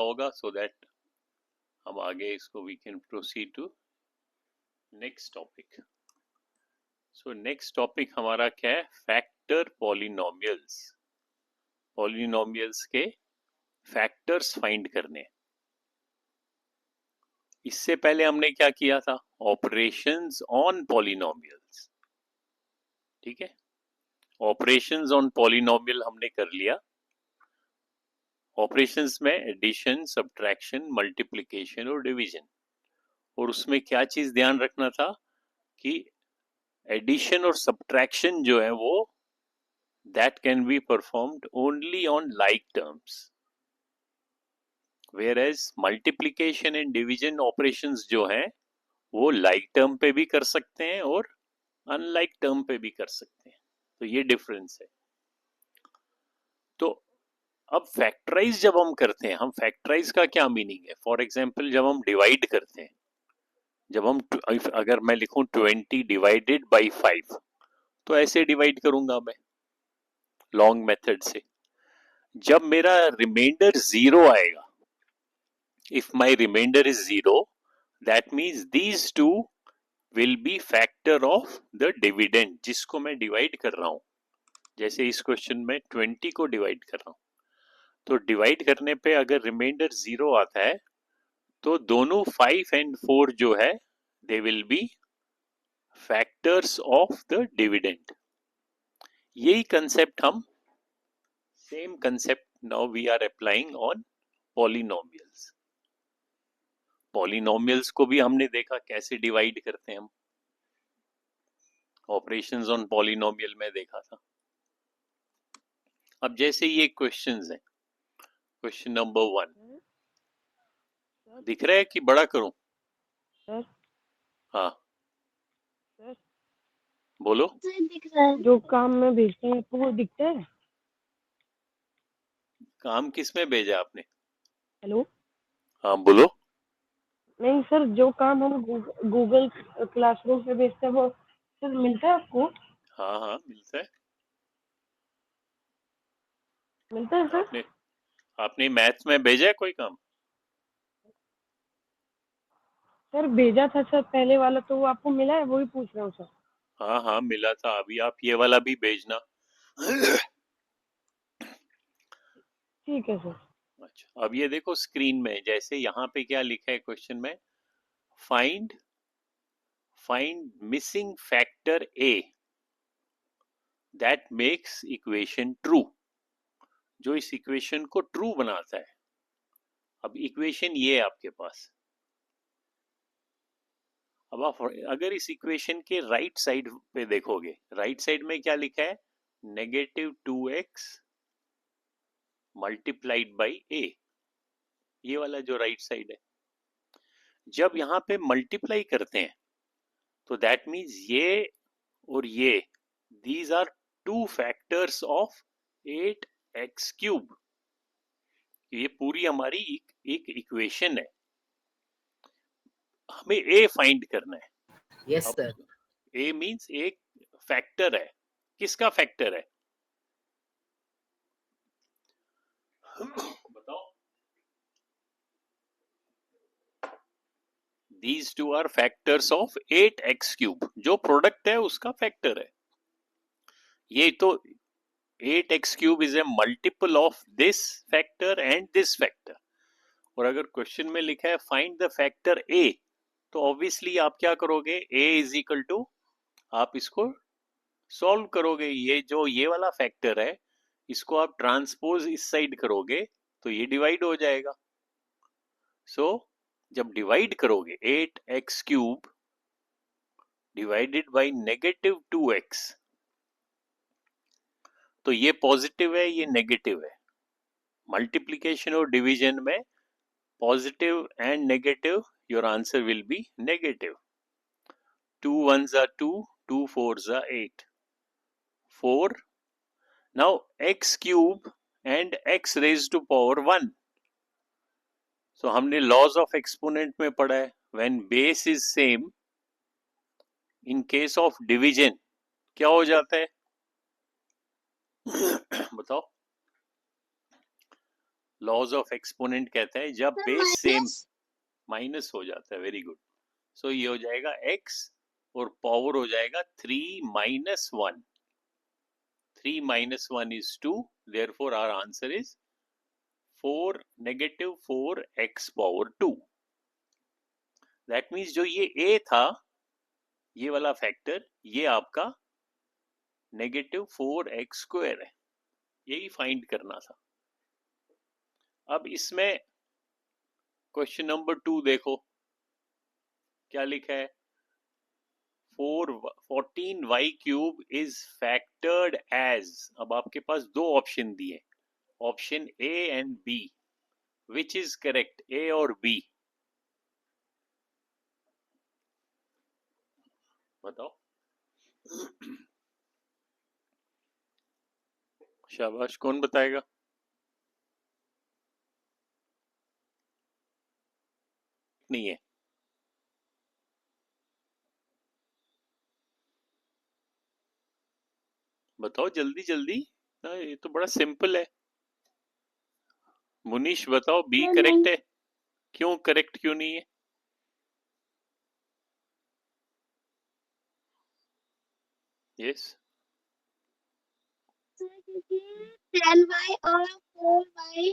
होगा, so that हम आगे इसको we can proceed to next topic. So next topic हमारा क्या है? Factor polynomials. पॉलिनोमियल्स के फैक्टर्स फाइंड करने। इससे पहले हमने क्या किया था? Operations on polynomials. ठीक है, ऑपरेशंस ऑन पॉलिनोमियल हमने कर लिया। ऑपरेशंस में एडिशन, सब्ट्रैक्शन, मल्टीप्लिकेशन और डिवीजन। और उसमें क्या चीज ध्यान रखना था कि एडिशन और सब्ट्रैक्शन जो है वो that can be performed only on like terms, whereas multiplication and division operations जो हैं वो लाइक टर्म पे भी कर सकते हैं और अनलाइक टर्म पे भी कर सकते हैं। तो ये डिफरेंस है। तो अब फैक्टराइज जब हम करते हैं, हम फैक्टराइज का क्या मीनिंग है? फॉर एग्जांपल जब हम डिवाइड करते हैं, जब हम अगर मैं लिखूं 20 डिवाइडेड बाई 5, तो ऐसे डिवाइड करूंगा मैं लॉन्ग मेथड से। जब मेरा रिमाइंडर जीरो आएगा, if my reminder is zero, that means these two will be factor of the dividend जिसको मैं डिवाइड कर रहा हूं। जैसे इस क्वेश्चन में 20 को डिवाइड कर रहा हूं, तो डिवाइड करने पे अगर रिमाइंडर जीरो आता है तो दोनों 5 एंड 4 जो है they will be factors of the dividend. यही कंसेप्ट हम same concept now we are applying on polynomials. Polynomials को भी हमने देखा कैसे डिवाइड करते हैं हम, ऑपरेशंस ऑन पॉलिनोमियल में देखा था। अब जैसे ये क्वेश्चंस हैं, क्वेश्चन नंबर 1 दिख रहा है कि बड़ा करूं? सर हाँ सर बोलो। दिख रहा है जो काम में भेजते हैं आपको वो दिखता है? काम किस में भेजा आपने? हेलो। हाँ बोलो। नहीं सर, जो काम हम गूगल क्लासरूम पे भेजते हैं वो सर मिलता है आपको? हाँ हाँ मिलता है। मिलता है सर? आपने आपने मैथ्स में भेजा है कोई काम? सर भेजा था सर पहले वाला, तो वो आपको मिला है? वही पूछ रहा हूँ सर। हाँ हाँ मिला था। अभी आप ये वाला भी भेजना। ठीक है सर। अच्छा, अब ये देखो स्क्रीन में, जैसे यहाँ पे क्या लिखा है क्वेश्चन में, find find missing factor A that makes equation true. जो इस इक्वेशन को ट्रू बनाता है। अब इक्वेशन ये है आपके पास। अब आप अगर इस इक्वेशन के राइट साइड पे देखोगे, राइट साइड में क्या लिखा है? -2x मल्टीप्लाइड बाई ए। ये वाला जो राइट साइड है, जब यहाँ पे मल्टीप्लाई करते हैं तो दैट मीन्स ये और ये, these are two factors of 8x³ ये पूरी हमारी एक इक्वेशन है। हमें ए फाइंड करना है। यस अब सर। ए मीन्स एक फैक्टर है। किसका फैक्टर है? बताओ। These two are factors of 8x³। जो प्रोडक्ट है उसका फैक्टर है ये। तो 8x³ is a multiple of this factor and this factor. और अगर क्वेश्चन में लिखा है फाइंड द फैक्टर ए, तो ऑब्वियसली आप क्या करोगे? a इज इक्वल टू, आप इसको सॉल्व करोगे। ये जो ये वाला फैक्टर है इसको आप ट्रांसपोज इस साइड करोगे तो ये डिवाइड हो जाएगा। सो जब डिवाइड करोगे 8x³ डिवाइडेड बाई -2x, तो ये पॉजिटिव है, ये नेगेटिव है। मल्टीप्लिकेशन और डिवीजन में positive and negative, your answer will be negative. 2 1s are 2, 2 4s are 8, 4। Now x³ and x raised to power 1। So हमने लॉज ऑफ एक्सपोनेंट में पढ़ा है, when base is same, in case of division क्या हो जाता है? बताओ। Laws of exponent कहते हैं जब sir base same minus minus हो जाता है। Very good. सो ये हो जाएगा x और पावर हो जाएगा 3 minus 1. 3 minus 1 is 2. Therefore our answer is 4 negative 4x power 2. That means जो ये a था, ये वाला फैक्टर, ये आपका नेगेटिव 4x स्क्वायर है। यही फाइंड करना था। अब इसमें क्वेश्चन नंबर 2 देखो क्या लिखा है। 14y cube is factored as. अब आपके पास दो ऑप्शन दिए, option A and B. Which is correct, A और बी? बताओ। शाबाश, कौन बताएगा? नहीं है। बताओ जल्दी जल्दी। ये तो बड़ा सिंपल है। मुनीश बताओ, बी सर करेक्ट है? क्यों करेक्ट क्यों नहीं है? यस। सर क्योंकि 10y और 4y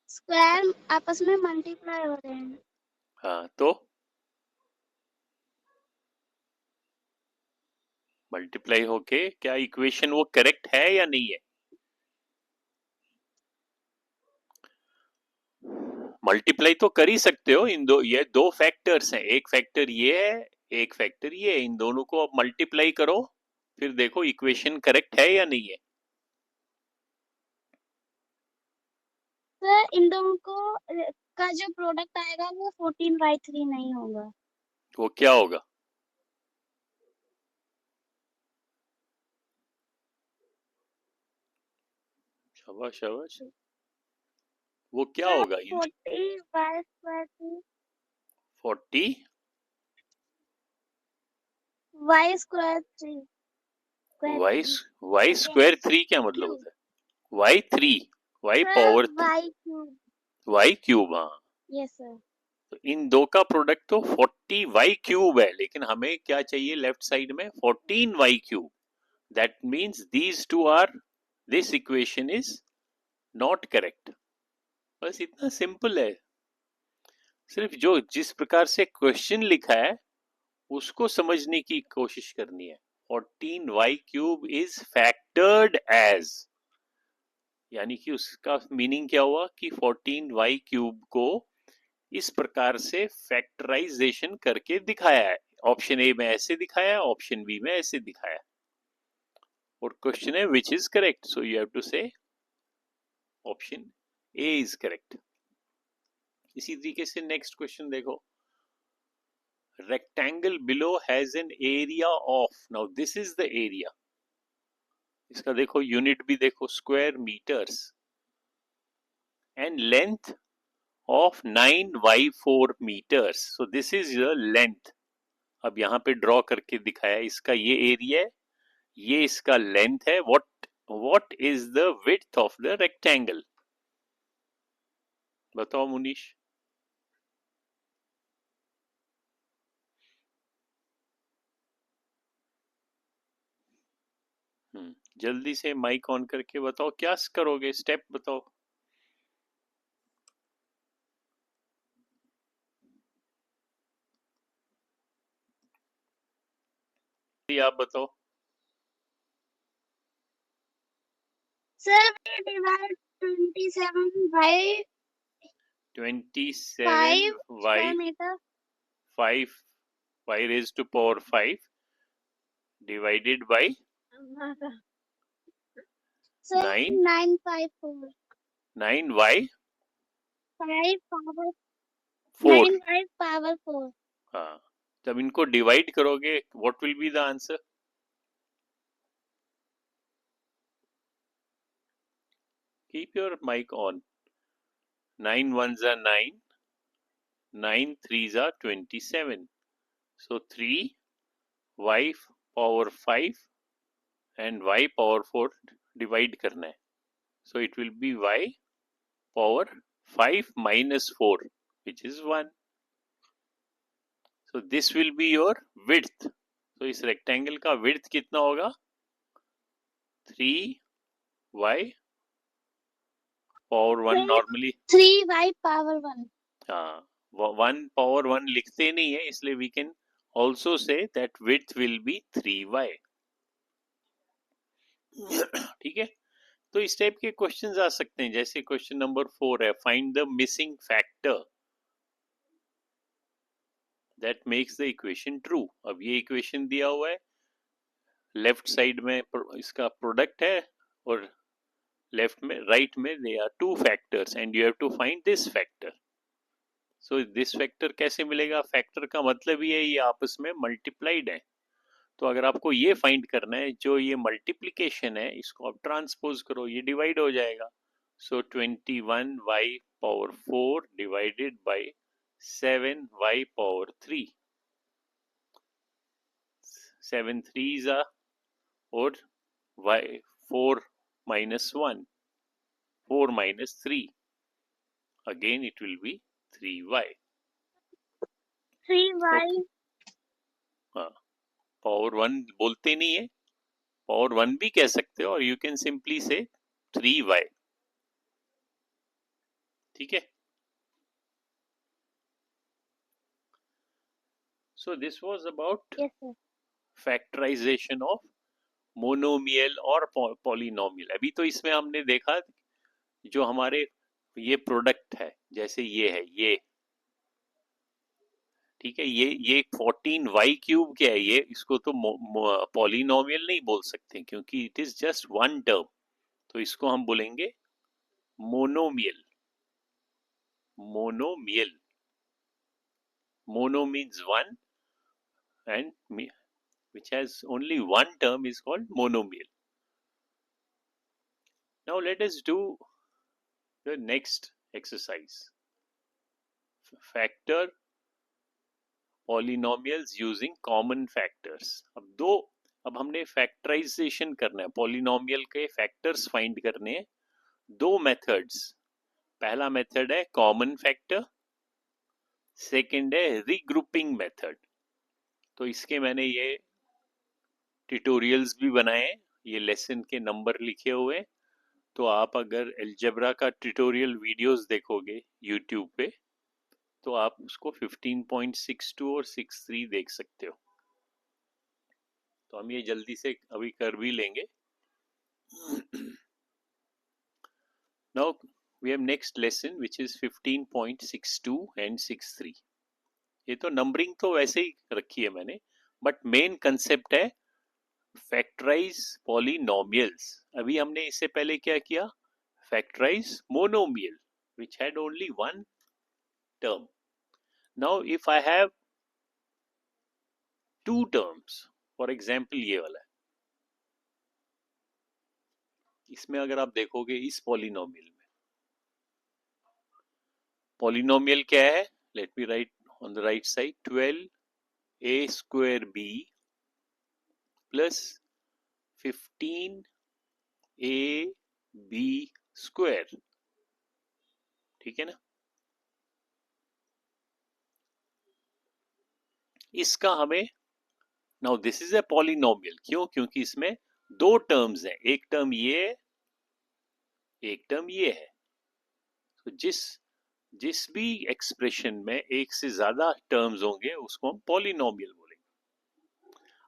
स्क्वायर आपस में मल्टीप्लाई हो रहे हैं। हाँ तो मल्टीप्लाई होके क्या इक्वेशन वो करेक्ट है या नहीं है? मल्टीप्लाई तो कर ही सकते हो। इन दो, ये दो फैक्टर्स हैं, एक फैक्टर ये है, एक फैक्टर ये है। इन दोनों को अब मल्टीप्लाई करो, फिर देखो इक्वेशन करेक्ट है या नहीं है। सर इन दोनों को का जो प्रोडक्ट आएगा वो 14y3 नहीं होगा। वो क्या होगा? शाबाश शाबाश। वो क्या सर होगा? 40y square 40 y square 3 Y Y square 3 क्या मतलब होता है? Y 3, Y power y cube. Y cube. हाँ, यस सर। तो इन दो का प्रोडक्ट तो 40 वाई क्यूब है, लेकिन हमें क्या चाहिए लेफ्ट साइड में? 14 Y cube. That means these two are, this equation is not correct. बस इतना सिंपल है। सिर्फ जो जिस प्रकार से क्वेश्चन लिखा है उसको समझने की कोशिश करनी है। 14y cube is factored as, यानी कि उसका मीनिंग क्या हुआ कि 14y क्यूब को इस प्रकार से फैक्टराइजेशन करके दिखाया है। ऑप्शन ए में ऐसे दिखाया है, ऑप्शन बी में ऐसे दिखाया है, और क्वेश्चन है which is correct. So you have to say option A is correct. इसी तरीके से नेक्स्ट क्वेश्चन देखो। rectangle below has an area of, now this is the area, इसका देखो यूनिट भी देखो, square meters, and length of 9y4 meters. So this is the length. अब यहाँ पे ड्रॉ करके दिखाया, इसका ये एरिया है, ये इसका लेंथ है। what is the width of the rectangle? बताओ मुनीश। जल्दी से माइक ऑन करके बताओ, क्या करोगे, स्टेप बताओ। आप बताओ। Sir we divide 27 by 5 27y square meter 5 y raised to power 5 divided by sir 9 954 9y 5 power 4। 9y power 4। हाँ, जब इनको डिवाइड करोगे what will be the answer? Keep your mic on. 9 ones are 9, 9 threes are 27, so 3 y power 5 and y power 4 divide करना है, so it will be y power 5 minus 4 which is 1. So this will be your width. तो इस rectangle का width कितना होगा? 3y power 1 normally 3y power 1. हाँ 1 power 1 लिखते नहीं है, इसलिए we can also say that width will be 3y. ठीक है, तो इस टाइप के क्वेश्चंस आ सकते हैं, जैसे क्वेश्चन नंबर 4 है, find the missing factor that makes the equation true. अब ये इक्वेशन दिया हुआ है, लेफ्ट साइड में इसका प्रोडक्ट है और लेफ्ट में राइट में they are two factors and you have to find this factor. So this factor कैसे मिलेगा? फैक्टर का मतलब ही है ये आपस में मल्टीप्लाइड है. तो अगर आपको ये फाइंड करना है, जो ये मल्टीप्लिकेशन है इसको आप ट्रांसपोज करो, ये डिवाइड हो जाएगा. सो 21y power 4 divided by 7y power 3. 7 3s are और y 4 minus 1, 4 minus 3, again it will be 3y. 3y. हाँ, पावर 1 बोलते नहीं है, पावर 1 भी कह सकते हो, और यू कैन सिंपली से 3y. ठीक है, so this was about Yes, sir. factorization of monomial और पॉलिनोमियल. अभी तो इसमें हमने देखा जो हमारे ये प्रोडक्ट है, जैसे ये है ये, ठीक है, ये 14y क्यूब क्या है, ये इसको तो पॉलिनोमियल नहीं बोल सकते क्योंकि it is just one term. तो इसको हम बोलेंगे monomial. Monomial, mono means one and which has only one term is called monomial. Now let us do the next exercise. Factor polynomials using common factors. अब हमने factorisation करना है, polynomial के factors find करने हैं. दो मेथड्स, पहला method है कॉमन फैक्टर, सेकंड है रीग्रुपिंग मेथड. तो इसके मैंने ये ट्यूटोरियल्स भी बनाए हैं, ये लेसन के नंबर लिखे हुए. तो आप अगर अलजेब्रा का ट्यूटोरियल वीडियोस देखोगे यूट्यूब पे, तो आप उसको 15.62 और 63 देख सकते हो. तो हम ये जल्दी से अभी कर भी लेंगे. Now we have next lesson which is 15.62 and 63. ये तो नंबरिंग तो वैसे ही रखी है मैंने, बट मेन कंसेप्ट है फैक्टराइज पॉलिनोमियल्स. अभी हमने इससे पहले क्या किया? Factorise monomial which had only one term. Now if I have two terms, for example ये वाला है, इसमें अगर आप देखोगे इस पॉलिनोमियल में, पॉलिनोमियल क्या है? Let me right on the right side, 12a square b plus 15ab square. ठीक है ना? इसका हमें, now this is a polynomial. क्यों? क्योंकि इसमें दो टर्म्स हैं, एक टर्म ये है, एक टर्म ये है. तो जिस भी एक्सप्रेशन में एक से ज्यादा टर्म्स होंगे उसको हम पॉलिनोमियल बोलेंगे.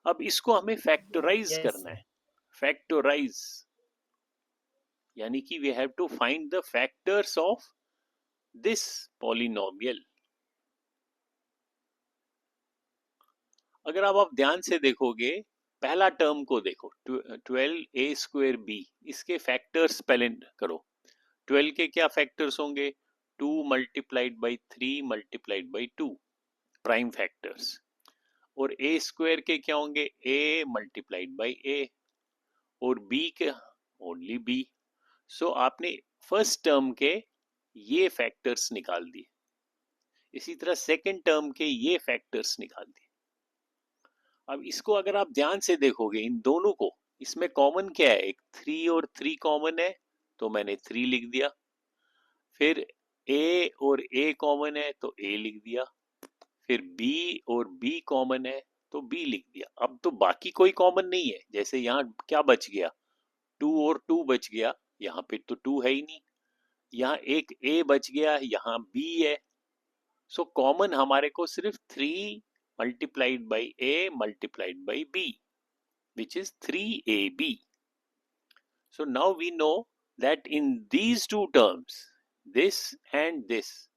अब इसको हमें फैक्टराइज करना है. फैक्टराइज यानी कि we have to find the factors of this polynomial. अगर आप ध्यान से देखोगे, पहला टर्म को देखो, 12a square b, इसके फैक्टर्स पहले करो. 12 के क्या फैक्टर्स होंगे? 2 multiplied by 3 multiplied by 2, prime factors. और a स्क्वायर के क्या होंगे? a multiplied by a, और b के ओनली b. सो आपने फर्स्ट टर्म के ये फैक्टर्स निकाल दिए, इसी तरह सेकंड टर्म के ये फैक्टर्स निकाल दिए. अब इसको अगर आप ध्यान से देखोगे, इन दोनों को, इसमें कॉमन क्या है? एक 3 और 3 कॉमन है, तो मैंने 3 लिख दिया. फिर ए और ए कॉमन है तो ए लिख दिया, फिर बी और बी कॉमन है तो बी लिख दिया। अब तो बाकी कोई कॉमन नहीं है, जैसे यहाँ क्या बच गया, 2 और 2 बच गया, यहाँ पे तो 2 है ही नहीं, यहाँ एक ए बच गया, यहाँ बी है। सो कॉमन हमारे को सिर्फ 3 multiplied by A multiplied by B, which is 3ab. So now we know that in these two terms, this and this,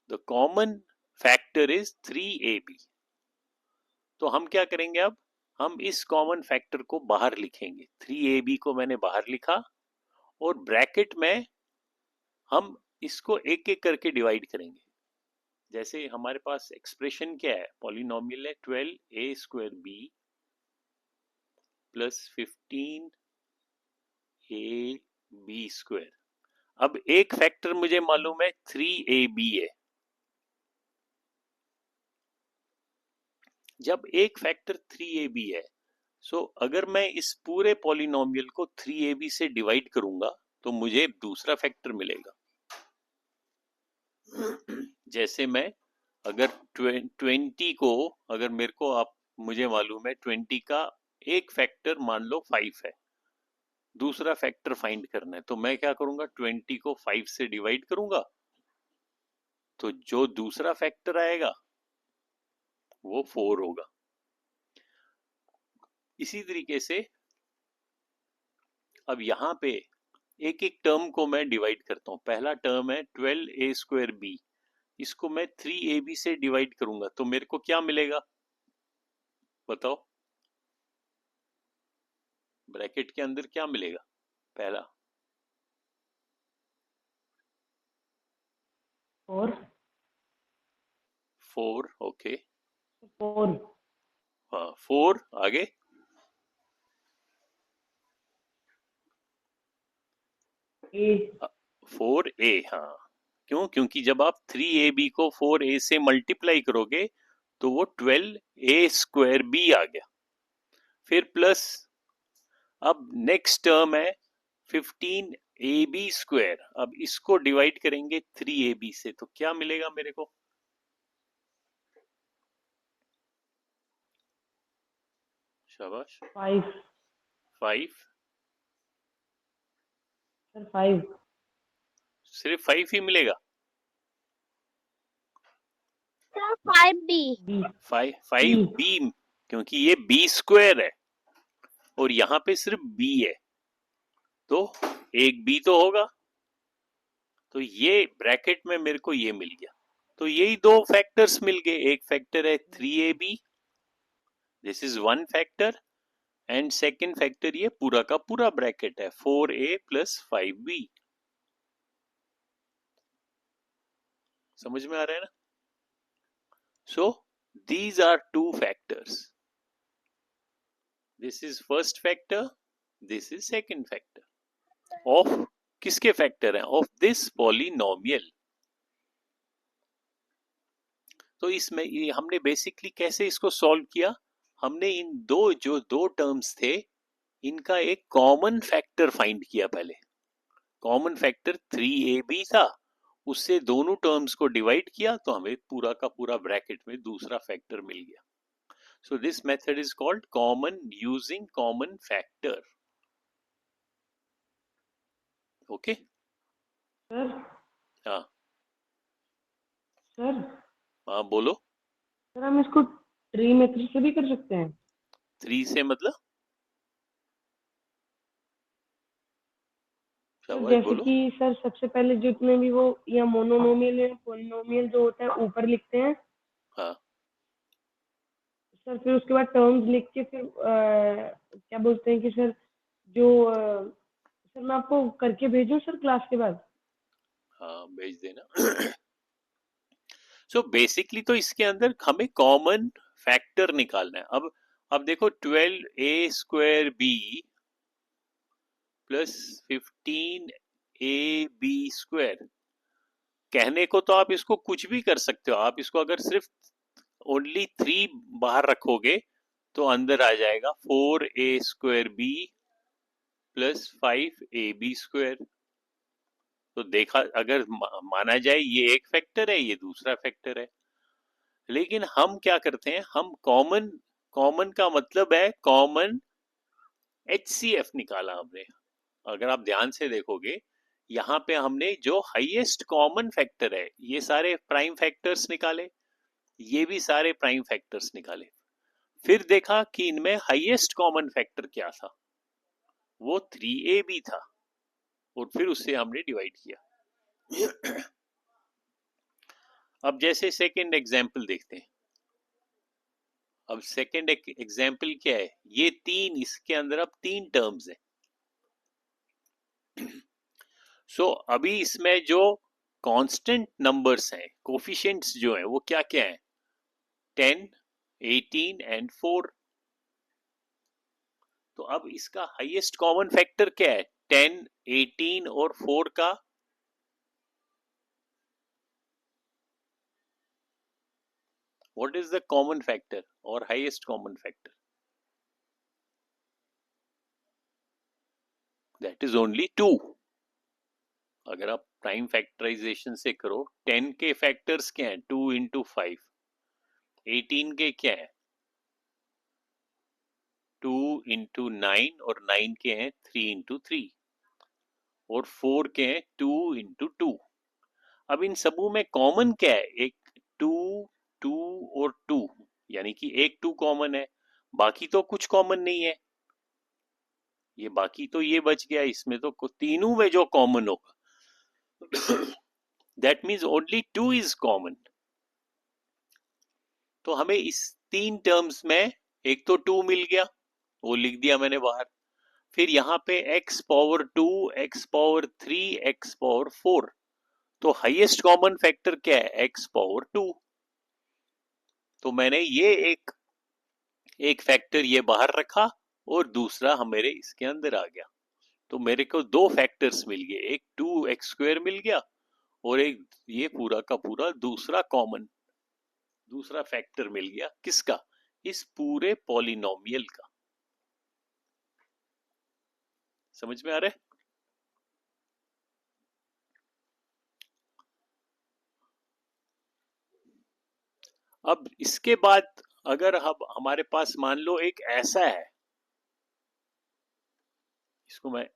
the common factor is 3ab. तो हम क्या करेंगे, अब हम इस कॉमन फैक्टर को बाहर लिखेंगे। 3ab को मैंने बाहर लिखा और ब्रैकेट में हम इसको एक एक करके डिवाइड करेंगे। जैसे हमारे पास एक्सप्रेशन क्या है, पॉलिनोमियल है 12a² b प्लस 15ab²। अब एक फैक्टर मुझे मालूम है 3ab है। जब एक फैक्टर 3ab है, सो अगर मैं इस पूरे पॉलिनोमियल को 3ab से डिवाइड करूंगा तो मुझे दूसरा फैक्टर मिलेगा। जैसे मैं अगर 20 को, अगर मेरे को आप, मुझे मालूम है 20 का एक फैक्टर मान लो 5 है, दूसरा फैक्टर फाइंड करना है, तो मैं क्या करूंगा, 20 को 5 से डिवाइड करूंगा, तो जो दूसरा फैक्टर आएगा वो 4 होगा। इसी तरीके से अब यहाँ पे एक एक टर्म को मैं डिवाइड करता हूँ। पहला टर्म है 12a²b, इसको मैं 3ab से डिवाइड करूंगा तो मेरे को क्या मिलेगा, बताओ, ब्रैकेट के अंदर क्या मिलेगा, पहला 4, ओके, 4 हाँ 4, आगे 4a, हाँ, क्यों, क्योंकि जब आप 3ab को 4a से मल्टीप्लाई करोगे तो वो 12a²b आ गया। फिर प्लस, अब नेक्स्ट टर्म है 15ab², अब इसको डिवाइड करेंगे 3ab से तो क्या मिलेगा मेरे को, शाबाश, 5 5, सर 5 सिर्फ 5 ही मिलेगा, 5b 5b, क्योंकि ये b² है और यहाँ पे सिर्फ b है, तो एक b तो होगा, तो ये ब्रैकेट में मेरे को ये मिल गया। तो यही दो फैक्टर्स मिल गए, एक फैक्टर है 3ab, this is one factor, and second factor ये पूरा का पूरा ब्रैकेट है 4a प्लस 5b। समझ में आ रहा है ना? सो these are two factors, this is first factor, this is second factor of किसके फैक्टर हैं, ऑफ दिस पॉलिनोमियल। तो इसमें ये हमने बेसिकली कैसे इसको सॉल्व किया, हमने इन दो टर्म्स थे इनका एक कॉमन फैक्टर फाइंड किया। पहले कॉमन फैक्टर 3ab था, उससे दोनों टर्म्स को डिवाइड किया तो हमें पूरा का पूरा ब्रैकेट में दूसरा फैक्टर मिल गया। So this method is called common using common factor. Okay sir हाँ सर हाँ बोलो। सर हम इसको ट्री मेथड से भी कर सकते हैं? 3 से मतलब सर शाबाश जैसे बोलो। कि सर सबसे पहले जितने भी वो या मोनोनोमियल या पॉलिनोमियल जो होता है ऊपर लिखते हैं हाँ सर, फिर उसके बाद टर्म्स लिख के फिर क्या बोलते हैं कि सर जो सर मैं आपको करके भेजूं सर क्लास के बाद? हाँ भेज देना। सो बेसिकली तो इसके अंदर हमें कॉमन फैक्टर निकालना है। अब देखो 12a² प्लस 15ab², कहने को तो आप इसको कुछ भी कर सकते हो, आप इसको अगर सिर्फ ओनली 3 बाहर रखोगे तो अंदर आ जाएगा 4a² b प्लस 5ab²। तो देखा अगर माना जाए ये एक फैक्टर है, ये दूसरा फैक्टर है, लेकिन हम क्या करते हैं, हम कॉमन, कॉमन का मतलब है कॉमन HCF निकाला हमने। अगर आप ध्यान से देखोगे यहाँ पे हमने जो हाईएस्ट कॉमन फैक्टर है, ये सारे प्राइम फैक्टर्स निकाले, ये भी सारे प्राइम फैक्टर्स निकाले, फिर देखा कि इनमें हाईएस्ट कॉमन फैक्टर क्या था, वो 3AB था, और फिर उससे हमने डिवाइड किया। अब जैसे सेकेंड एग्जाम्पल देखते हैं। अब सेकेंड एग्जाम्पल क्या है, ये तीन, इसके अंदर अब तीन टर्म्स है। सो अभी इसमें जो कांस्टेंट नंबर्स हैं, कोफिशिएंट्स जो हैं, वो क्या क्या है, 10, 18 एंड 4। तो अब इसका हाईएस्ट कॉमन फैक्टर क्या है, 10, 18 और 4 का? What is the common factor और highest common factor? That is only 2। अगर आप प्राइम फैक्टराइजेशन से करो, 10 के फैक्टर्स क्या हैं, 2 इंटू 5, 18 के क्या है, 2 इंटू 9, और 9 के हैं 3 इंटू 3, और 4 के हैं 2 इंटू 2। अब इन सबों में कॉमन क्या है, एक 2, 2 और 2, यानी कि एक 2 कॉमन है, बाकी तो कुछ कॉमन नहीं है। ये बाकी तो ये बच गया, इसमें तो तीनों में जो कॉमन होगा that means only 2 is common. तो हमें इस तीन टर्म्स में एक तो 2 मिल गया, वो लिख दिया मैंने बाहर, फिर यहाँ पे x power 2, x power 3, x power 4, तो हाईएस्ट कॉमन फैक्टर क्या है, x पावर 2। तो मैंने ये एक फैक्टर ये बाहर रखा और दूसरा मेरे इसके अंदर आ गया, तो मेरे को दो फैक्टर्स मिल गए, एक 2x² मिल गया, और एक ये पूरा का पूरा दूसरा कॉमन दूसरा फैक्टर मिल गया, किसका, इस पूरे पॉलिनोमियल का। समझ में आ रहा है? अब इसके बाद अगर हम, हमारे पास मान लो एक ऐसा है, इसको मैं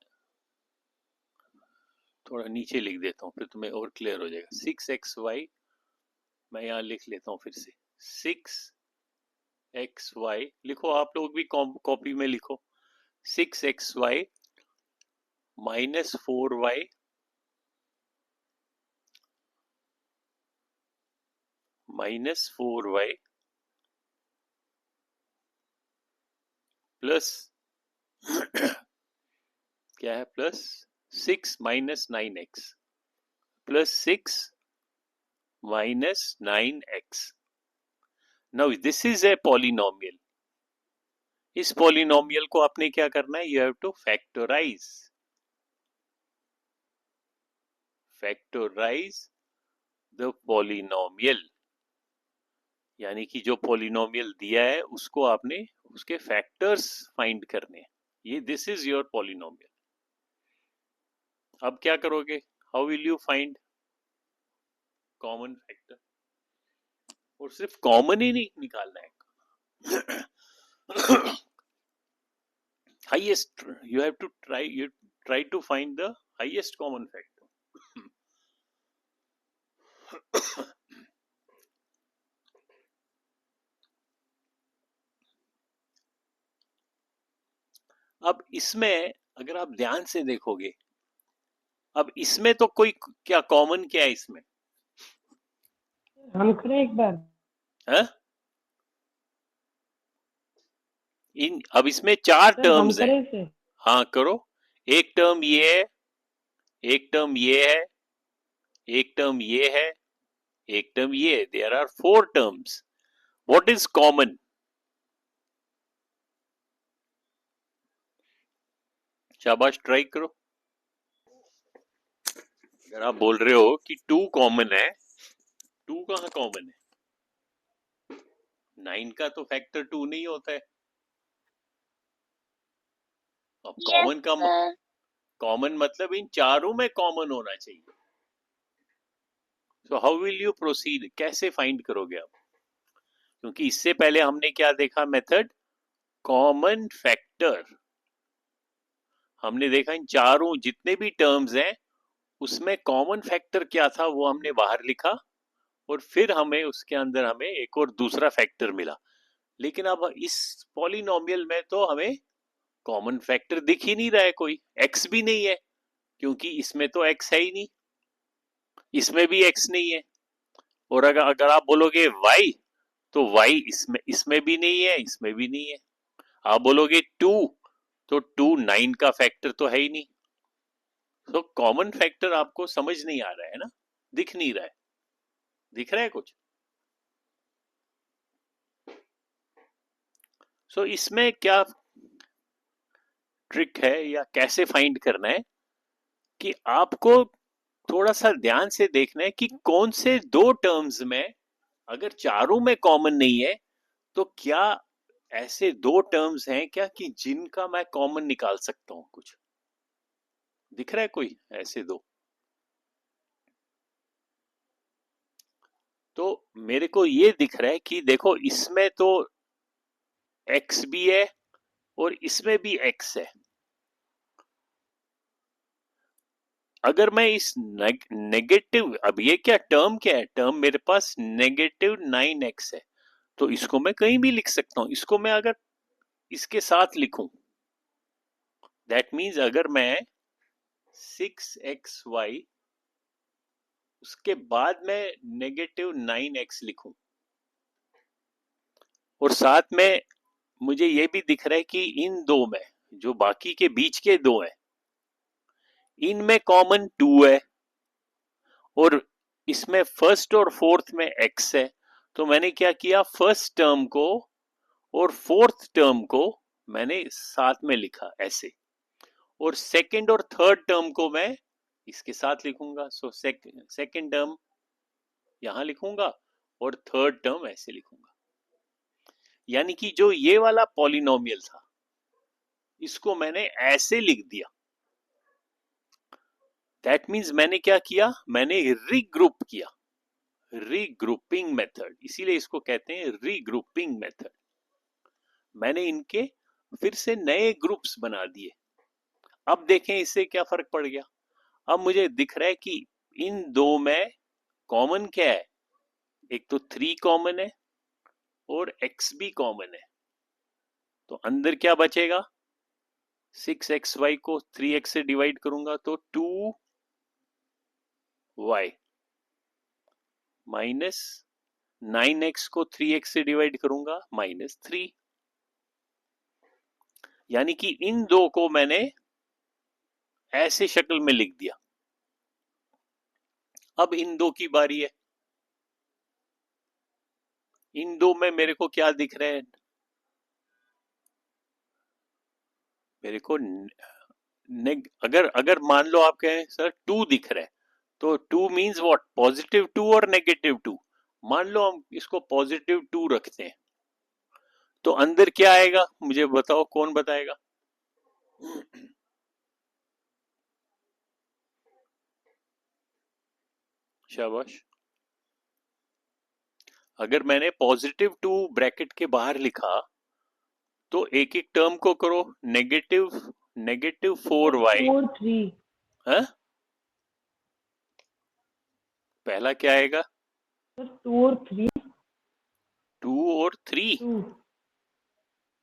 थोड़ा नीचे लिख देता हूं, फिर तुम्हें और क्लियर हो जाएगा। 6xy, मैं यहां लिख लेता हूं फिर से, 6xy लिखो, आप लोग भी कॉपी में लिखो, 6xy minus 4y minus 4y plus क्या है, plus 6 minus 9x plus 6 minus 9x। Now this is a polynomial. इस पॉलिनोमियल को आपने क्या करना है, you have to factorise the polynomial, यानी कि जो पॉलिनोमियल दिया है उसको आपने उसके फैक्टर्स फाइंड करने हैं। ये दिस इज योर पॉलिनोमियल। अब क्या करोगे, how will you find common factor? और सिर्फ कॉमन ही नहीं निकालना है, highest, you have to try to find the highest common factor. अब इसमें अगर आप ध्यान से देखोगे, अब इसमें तो कोई क्या कॉमन क्या है इसमें, हम करें एक बार? है? अब इसमें चार सर हम टर्म्स हैं। करें इसे? हाँ करो। एक टर्म ये है, एक टर्म ये है, एक टर्म ये है, एक टर्म ये है। There are 4 terms. What is common? शाबाश, ट्राई करो। अगर आप बोल रहे हो कि 2 कॉमन है, 2 कहाँ कॉमन है? 9 का तो फैक्टर 2 नहीं होता है। अब Yes, sir. कॉमन मतलब इन चारों में कॉमन होना चाहिए। So how will you proceed, कैसे फाइंड करोगे आप? क्योंकि इससे पहले हमने क्या देखा मेथड, कॉमन फैक्टर। हमने देखा इन चारों जितने भी टर्म्स हैं उसमें कॉमन फैक्टर क्या था वो हमने बाहर लिखा, और फिर हमें उसके अंदर हमें एक और दूसरा फैक्टर मिला। लेकिन अब इस पॉलिनोमियल में तो हमें कॉमन फैक्टर दिख ही नहीं रहा है, कोई एक्स भी नहीं है, क्योंकि इसमें तो एक्स है ही नहीं, इसमें भी एक्स नहीं है। और अगर आप बोलोगे वाई, तो वाई इसमें भी नहीं है, इसमें भी नहीं है। आप बोलोगे टू, तो टू 9 का फैक्टर तो है ही नहीं। तो कॉमन फैक्टर आपको समझ नहीं आ रहा है ना, दिख नहीं रहा है, दिख रहा है कुछ? सो इसमें क्या ट्रिक है या कैसे फाइंड करना है कि आपको थोड़ा सा ध्यान से देखना है कि कौन से दो टर्म्स में, अगर चारों में कॉमन नहीं है तो क्या ऐसे दो टर्म्स हैं क्या कि जिनका मैं कॉमन निकाल सकता हूं कुछ? दिख रहा है कोई ऐसे दो? तो मेरे को ये दिख रहा है कि देखो इसमें तो x भी है और इसमें भी x है। अगर मैं इस नेगेटिव, अब ये क्या टर्म, क्या है टर्म मेरे पास -9x है, तो इसको मैं कहीं भी लिख सकता हूं। इसको मैं अगर इसके साथ लिखूं, दैट मीन्स अगर मैं 6xy उसके बाद में -9x लिखूं, और साथ में मुझे ये भी दिख रहा है कि इन दो में, जो बाकी के बीच के दो हैं, इनमें कॉमन 2 है और इसमें फर्स्ट और फोर्थ में x है। तो मैंने क्या किया, फर्स्ट टर्म को और फोर्थ टर्म को मैंने साथ में लिखा ऐसे, और सेकंड और थर्ड टर्म को मैं इसके साथ लिखूंगा। सो सेकंड टर्म यहां लिखूंगा और थर्ड टर्म ऐसे लिखूंगा। यानी कि जो ये वाला पॉलिनोमियल था इसको मैंने ऐसे लिख दिया। दैट मीन्स मैंने क्या किया, मैंने रीग्रुप किया, रीग्रुपिंग मेथड, इसीलिए इसको कहते हैं रीग्रुपिंग मेथड। मैंने इनके फिर से नए ग्रुप्स बना दिए। अब देखें इससे क्या फर्क पड़ गया। अब मुझे दिख रहा है कि इन दो में कॉमन क्या है, एक तो 3 कॉमन है और x भी कॉमन है। तो अंदर क्या बचेगा, 6xy को 3x से डिवाइड करूंगा तो 2y माइनस 9x को 3x से डिवाइड करूंगा -3। यानी कि इन दो को मैंने ऐसे शक्ल में लिख दिया। अब इन दो की बारी है। इन दो में मेरे को क्या दिख रहा है, मेरे को अगर अगर मान लो आप कहें सर 2 दिख रहा है, तो 2 मीन्स व्हाट, +2 और -2। मान लो हम इसको +2 रखते हैं, तो अंदर क्या आएगा मुझे बताओ, कौन बताएगा? शाबाश। अगर मैंने +2 ब्रैकेट के बाहर लिखा तो एक एक टर्म को करो, -4y 4 3 है, पहला क्या आएगा, सर 2 और 3 2 और 3। 2।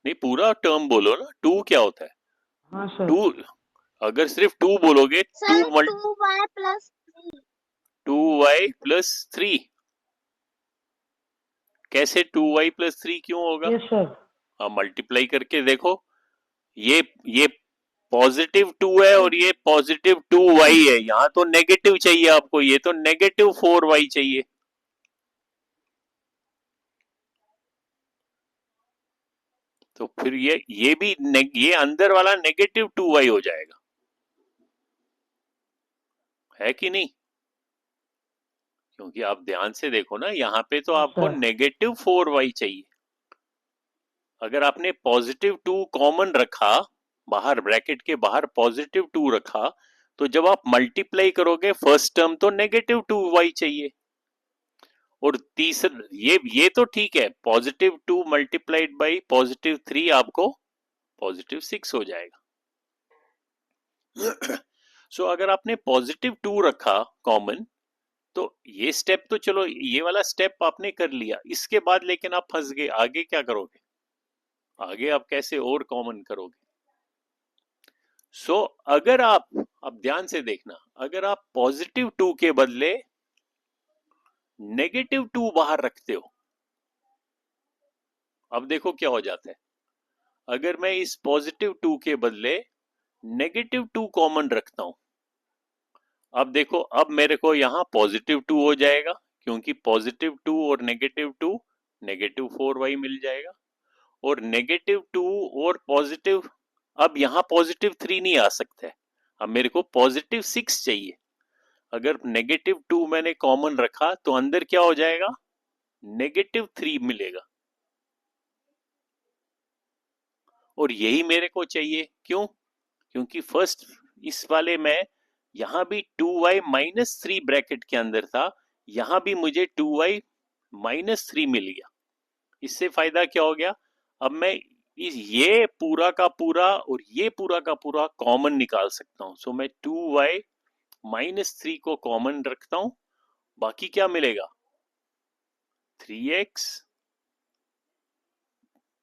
नहीं पूरा टर्म बोलो ना, 2 क्या होता है? हाँ सर। 2 अगर सिर्फ 2 बोलोगे, sir 2y plus 3। 2y plus 3 कैसे 2y प्लस 3 क्यों होगा? Yes sir. आप मल्टीप्लाई करके देखो, ये +2 है और ये +2y है, यहाँ तो नेगेटिव चाहिए आपको, ये तो -4y चाहिए। तो फिर ये भी ये अंदर वाला -2y हो जाएगा, है कि नहीं? क्योंकि आप ध्यान से देखो ना, यहाँ पे तो आपको -4y चाहिए। अगर आपने +2 कॉमन रखा, बाहर ब्रैकेट के बाहर +2 रखा, तो जब आप मल्टीप्लाई करोगे फर्स्ट टर्म तो -2y चाहिए, और तीसरा ये तो ठीक है, +2 मल्टीप्लाइड बाई +3 आपको +6 हो जाएगा। सो अगर आपने +2 रखा कॉमन, तो ये स्टेप तो चलो, ये वाला स्टेप आपने कर लिया, इसके बाद लेकिन आप फंस गए, आगे क्या करोगे, आगे आप कैसे और कॉमन करोगे। सो अगर आप, अब ध्यान से देखना, अगर आप +2 के बदले -2 बाहर रखते हो, अब देखो क्या हो जाता है। अगर मैं इस +2 के बदले -2 कॉमन रखता हूं, अब देखो, अब मेरे को यहां +2 हो जाएगा, क्योंकि +2 और -2 -4y मिल जाएगा, और -2 और पॉजिटिव, अब यहां +3 नहीं आ सकता है, अब मेरे को +6 चाहिए। अगर -2 मैंने कॉमन रखा तो अंदर क्या हो जाएगा, -3 मिलेगा, और यही मेरे को चाहिए। क्यों? क्योंकि फर्स्ट इस वाले में यहां भी 2y -3 ब्रैकेट के अंदर था, यहां भी मुझे 2y -3 मिल गया। इससे फायदा क्या हो गया, अब मैं ये पूरा का पूरा और ये पूरा का पूरा कॉमन निकाल सकता हूं। सो मैं 2y -3 को कॉमन रखता हूं, बाकी क्या मिलेगा, 3x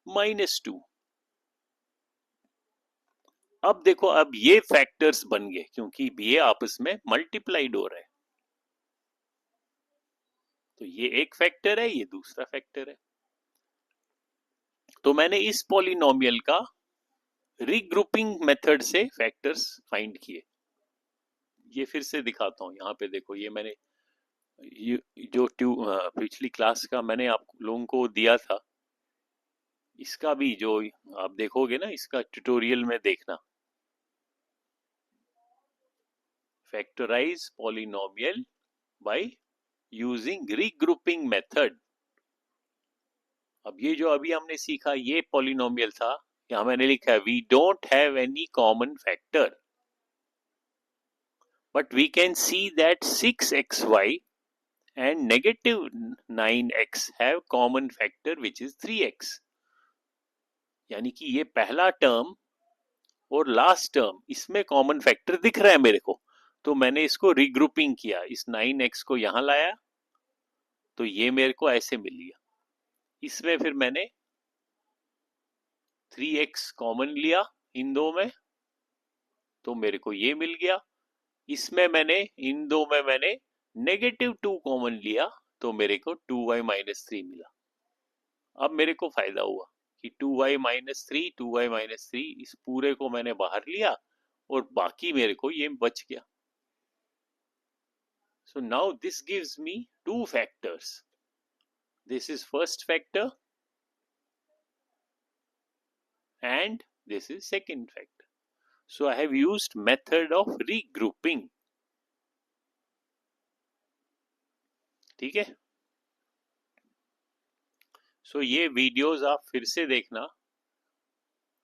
-2। अब देखो, अब ये फैक्टर्स बन गए, क्योंकि ये आपस में मल्टीप्लाइड हो रहे हैं। तो ये एक फैक्टर है, ये दूसरा फैक्टर है। तो मैंने इस पॉलिनोमियल का रीग्रुपिंग मेथड से फैक्टर्स फाइंड किए। ये फिर से दिखाता हूं, यहाँ पे देखो, ये मैंने ये जो पिछली क्लास का मैंने आप लोगों को दिया था, इसका भी जो आप देखोगे ना, इसका ट्यूटोरियल में देखना, factorise polynomial by using regrouping method. अब ये जो अभी हमने सीखा, ये पॉलिनोमियल था, यहां मैंने लिखा है we don't have any common factor, but we can see that 6xy and -9x have common factor which is 3x। यानी कि ये पहला टर्म और लास्ट टर्म, इसमें कॉमन फैक्टर दिख रहा है मेरे को, तो मैंने इसको रीग्रुपिंग किया, इस 9x को यहां लाया, तो ये मेरे को ऐसे मिल गया। इसमें फिर मैंने 3x कॉमन लिया इन दो में, तो मेरे को ये मिल गया। इसमें मैंने, इन दो में मैंने -2 कॉमन लिया, तो मेरे को 2y -3 मिला। अब मेरे को फायदा हुआ कि 2y -3 इस पूरे को मैंने बाहर लिया, और बाकी मेरे को ये बच गया। So now this gives me two factors. This is first factor and this is second factor. So I have used method of regrouping. ठीक है? So ये वीडियोस आप फिर से देखना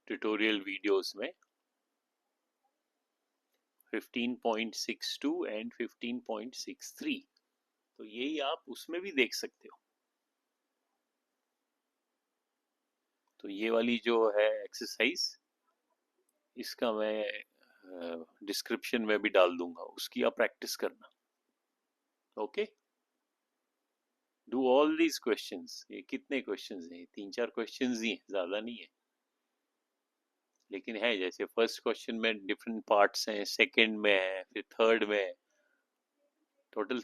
ट्यूटोरियल वीडियोस में, 15.62 एंड 15.63, तो यही आप उसमें भी देख सकते हो। तो ये वाली जो है एक्सरसाइज, इसका मैं डिस्क्रिप्शन में भी डाल दूंगा, उसकी आप प्रैक्टिस करना। Okay, do all these questions. ये कितने क्वेश्चंस हैं, 3-4 क्वेश्चंस ही हैं, ज्यादा नहीं है, लेकिन है, जैसे फर्स्ट क्वेश्चन में डिफरेंट पार्ट्स हैं, सेकंड में है, फिर थर्ड में है, टोटल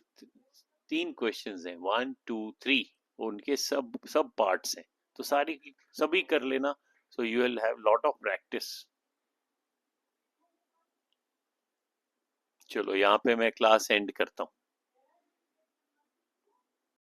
3 क्वेश्चंस हैं, 1 2 3, उनके सब पार्ट्स हैं, तो सभी कर लेना, so you will have lot of practice. चलो यहाँ पे मैं क्लास एंड करता हूँ।